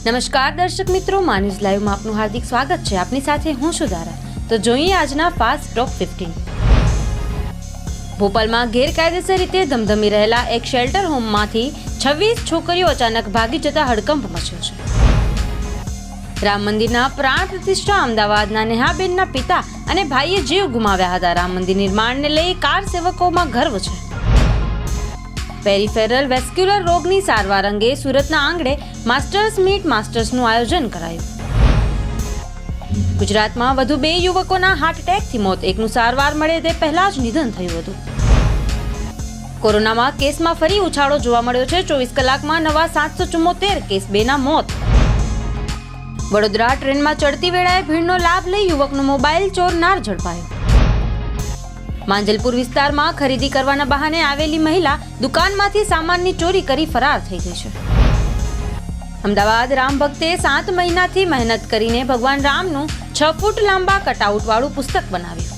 નમસ્કાર દર્શક મિત્રો, માન્યુઝ લાઈવમાં આપનું હાર્દિક સ્વાગત છે. આપની સાથે હું સુધારા. તો જોઈએ આજના ફાસ્ટ ટોપ 15. ભોપાલમાં ગેરકાયદેસર રીતે ધમધમી રહેલા એક શેલ્ટર હોમમાંથી 26 છોકરીઓ અચાનક ભાગી જતા હડકંપ મચ્યો છે. રામ મંદિરના પ્રાણ પ્રતિષ્ઠા અમદાવાદના નેહાબેનના પિતા અને ભાઈએ જીવ ગુમાવ્યા હતા. રામ મંદિર નિર્માણને લઈ કાર સેવકોમાં ગર્વ છે. પેરિફેરલ વેસ્ક્યુલર રોગની સારવાર અંગે સુરતના આંગણે માસ્ટર્સ મીટ માસ્ટર્સનું આયોજન કરાયું. ગુજરાતમાં વધુ 2 યુવકોના હાર્ટ એટેકથી મોત, એકનું સારવાર મળે તે પહેલા જ નિધન થયું હતું. કોરોનામાં કેસમાં ફરી ઉછાળો જોવા મળ્યો છે. 24 કલાકમાં નવા 774 કેસ, 2ના મોત. વડોદરા ટ્રેનમાં ચડતી વેળાએ ભીડનો લાભ લઈ યુવકનો મોબાઈલ ચોરનાર ઝડપાયો. માંજલપુર વિસ્તારમાં ખરીદી કરવાના બહાને આવેલી મહિલા દુકાનમાંથી સામાનની ચોરી કરી ફરાર થઈ ગઈ છે. અમદાવાદ રામ ભક્તે 7 મહિનાથી મહેનત કરીને ભગવાન રામનું 6 ફૂટ લાંબા કટઆઉટ વાળું પુસ્તક બનાવ્યું.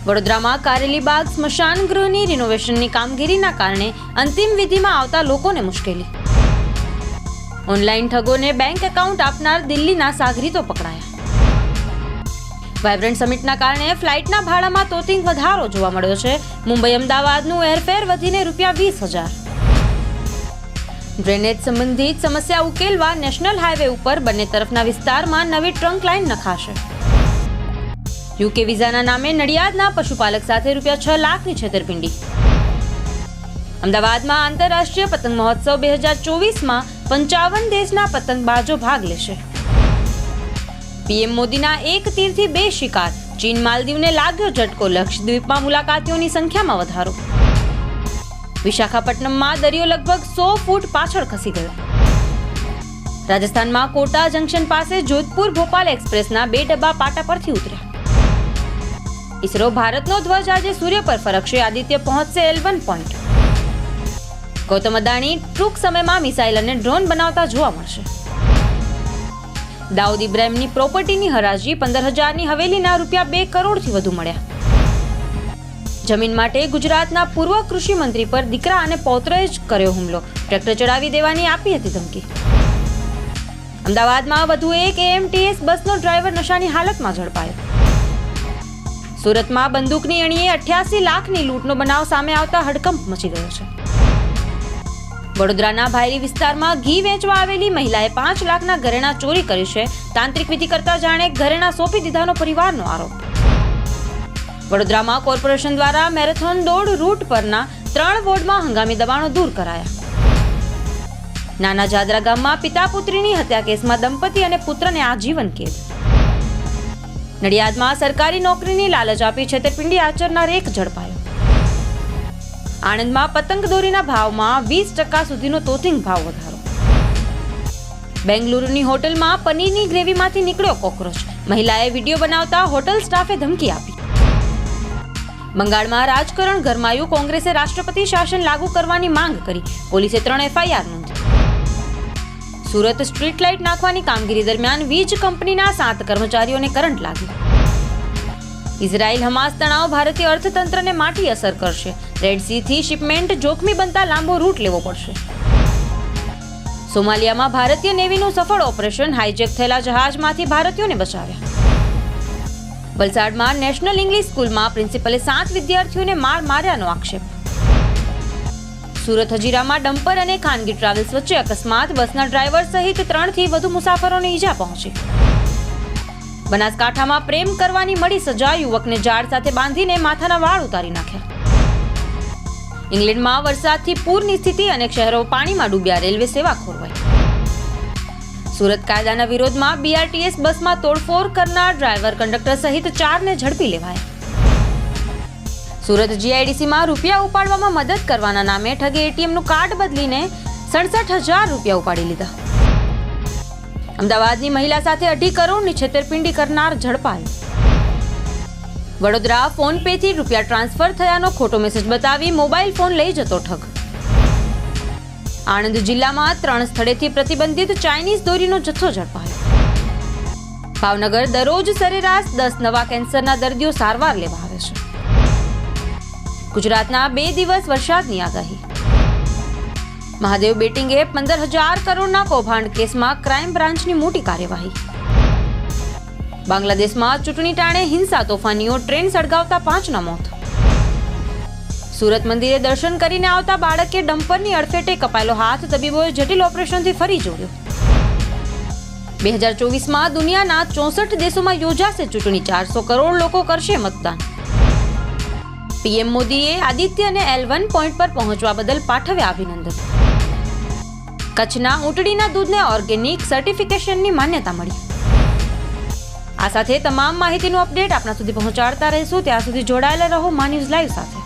વડોદરામાં કારેલીબાગ સ્મશાન ગૃહની રિનોવેશનની કામગીરીના કારણે અંતિમ વિધિમાં આવતા લોકોને મુશ્કેલી. ઓનલાઈન ઠગોને બેંક એકાઉન્ટ આપનાર દિલ્હીના સાગરીતો પકડાયા. વાઇબ્રન્ટ સમિટના કારણે ફ્લાઇટના ભાડામાં તોતિંગ વધારો જોવા મળ્યો છે. મુંબઈ અમદાવાદનું એરફેર વધીને ₹20,000. ડ્રેનેજ સંબંધિત સમસ્યા ઉકેલવા નેશનલ હાઈવે ઉપર બંને તરફના વિસ્તારમાં નવી ટ્રંક લાઇન નખાશે. યુકે વિઝાના નામે નડિયાદના પશુપાલક સાથે ₹6 લાખની છેતરપિંડી. અમદાવાદમાં આંતરરાષ્ટ્રીય પતંગ મહોત્સવ 2024માં 55 દેશના પતંગબાજો ભાગ લેશે. પીએમ મોદીના એક તીરથી 2 શિકાર. ચીન માલદીવને લાગ્યો ઝટકો, લક્ષદ્વીપમાં મુલાકાતીઓની સંખ્યામાં વધારો. વિશાખાપટ્ટનમમાં દરિયો લગભગ 100 ફૂટ પાછળ ખસી ગયો. રાજસ્થાનમાં કોટા જંકશન પાસે જોધપુર ભોપાલ એક્સપ્રેસના 2 ડબ્બા પાટા પરથી ઉતર્યા. ઇસરો ભારતનો ધ્વજ આજે સૂર્ય પર ફરકશે. આદિત્ય પહોંચશે L1 પોઈન્ટ. ગૌતમ અદાણી ટૂંક સમયમાં મિસાઇલ અને ડ્રોન બનાવતા જોવા મળશે. દાઉદ ઇબ્રાહિમની પ્રોપર્ટીની હરાજી 15,000ની હવેલીના ₹2 કરોડથી વધુ મળ્યા. જમીન માટે ગુજરાતના પૂર્વ કૃષિ મંત્રી પર દીકરા અને પૌત્રએ જ કર્યો હુમલો. ટ્રેક્ટર ચડાવી દેવાની આપી હતી ધમકી. અમદાવાદમાં વધુ એક AMTS બસનો ડ્રાઈવર નશાની હાલતમાં ઝડપાયો. સુરતમાં બંદૂકની અણીએ 88 લાખની લૂંટનો બનાવ સામે આવતા હડકંપ મચી ગયો છે. વડોદરાના ભાયરી વિસ્તારમાં ઘી વેચવા આવેલી મહિલાએ 5 લાખના ઘરેણા ચોરી કરી છે. તાંત્રિક વિધિ કરતા જાણે ઘરેણા સોંપી દીધાનો પરિવારનો આરોપ. વડોદરામાં કોર્પોરેશન દ્વારા મેરેથોન દોડ રૂટ પરના 3 વોર્ડમાં હંગામી દબાણો દૂર કરાયા. નાના જાદરા ગામમાં પિતા પુત્રીની હત્યા કેસમાં દંપતી અને પુત્રને આજીવન કેદ. નડિયાદમાં સરકારી નોકરીની લાલચ આપી છેતરપિંડી આચરનાર એક ઝડપાયો. આણંદમાં પતંગ દોરીના ભાવમાં 20% સુધીનો તોતિંગ ભાવ વધારો. બેંગલુરુની હોટલમાં પનીરની ગ્રેવીમાંથી નીકળ્યો કોકરોચ. મહિલાએ વિડીયો બનાવતા હોટલ સ્ટાફે ધમકી આપી. બંગાળમાં રાજકારણ ગરમાયું. કોંગ્રેસે રાષ્ટ્રપતિ શાસન લાગુ કરવાની માંગ કરી. પોલીસે 3 FIR નોંધી. સુરત સ્ટ્રીટ લાઇટ નાખવાની કામગીરી દરમિયાન વીજ કંપનીના 7 કર્મચારીઓને કરંટ લાગ્યો. ઇઝરાયલ હમાસ તણાવ ભારતીય અર્થતંત્રને માઠી અસર કરશે. રેડ સીથી શિપમેન્ટ જોખમી બનતા લાંબો રૂટ લેવો પડશે. સોમાલિયામાં ભારતીય નેવીનું સફળ ઓપરેશન. હાઈજેક થયેલા જહાજમાંથી ભારતીયોને બચાવ્યા. વલસાડમાં નેશનલ ઇંગ્લિશ સ્કૂલમાં પ્રિન્સિપલે 7 વિદ્યાર્થીઓને માર્યાનો આક્ષેપ. સુરત હજીરામાં ડમ્પર અને ખાનગી ટ્રાવેલ્સ વચ્ચે અકસ્માત. બસના ડ્રાઈવર સહિત 3થી વધુ મુસાફરોને ઈજા પહોંચી. બનાસકાંઠામાં પ્રેમ કરવાની મળી સજા. યુવકને ઝાડ સાથે બાંધીને માથાના વાળ ઉતારી નાખ્યા. ઇંગ્લેન્ડમાં વરસાદથી પૂરની સ્થિતિ. અનેક શહેરો પાણીમાં ડૂબ્યા. રેલવે સેવા ખોરવાઈ. સુરત કાયદાના વિરોધમાં BRTS બસમાં તોડફોડ કરનાર ડ્રાઈવર કંડક્ટર સહિત 4ને ઝડપી લેવાયા. સુરત GIDCમાં રૂપિયા ઉપાડવામાં મદદ કરવાના નામે ઠગે ATMનું કાર્ડ બદલીને 67,000 રૂપિયા ઉપાડી લીધા. અમદાવાદની મહિલા સાથે 2.5 કરોડની છેતરપિંડી કરનાર ઝડપાયો. વડોદરા ફોન પેથી રૂપિયા ટ્રાન્સફર થયાનો ખોટો મેસેજ બતાવી મોબાઈલ ફોન લઈ જતો ઠગ. આણંદ જિલ્લામાં 3 સ્થળેથી પ્રતિબંધિત ચાઇનીઝ દોરીનો જથ્થો ઝડપાયો. ભાવનગર દરરોજ સરેરાશ 10 નવા કેન્સરના દર્દીઓ સારવાર લેવા આવે છે. ગુજરાતના 2 દિવસ વરસાદની આગાહી. મહાદેવ બેટિંગ એપ 15,000 કરોડના કૌભાંડ કેસમાં ક્રાઇમ બ્રાન્ચની મોટી કાર્યવાહી. બાંગ્લાદેશમાં ચૂંટણી ટાણે હિંસા તોફાનીઓ ટ્રેન સળગાવતા 5ના મોત. સુરત મંદિરે દર્શન કરીને આવતા બાળકે ડમ્પરની અડફેટે કપાયેલો હાથ, તબીબોએ જટિલ ઓપરેશનથી ફરી જોડ્યો. 2024માં દુનિયાના 64 દેશોમાં યોજાશે ચૂંટણી. 400 કરોડ લોકો કરશે મતદાન. પીએમ મોદીએ આદિત્યને L1 પોઈન્ટ પર પહોંચવા બદલ પાઠવ્યા અભિનંદન. કચ્છના ઊંટડીના દૂધને ઓર્ગેનિક સર્ટિફિકેશનની માન્યતા મળી. આ સાથે તમામ માહિતીનું અપડેટ આપના સુધી પહોંચાડતા રહીશું. ત્યાં સુધી જોડાયેલા રહો મા ન્યૂઝ લાઈવ સાથે.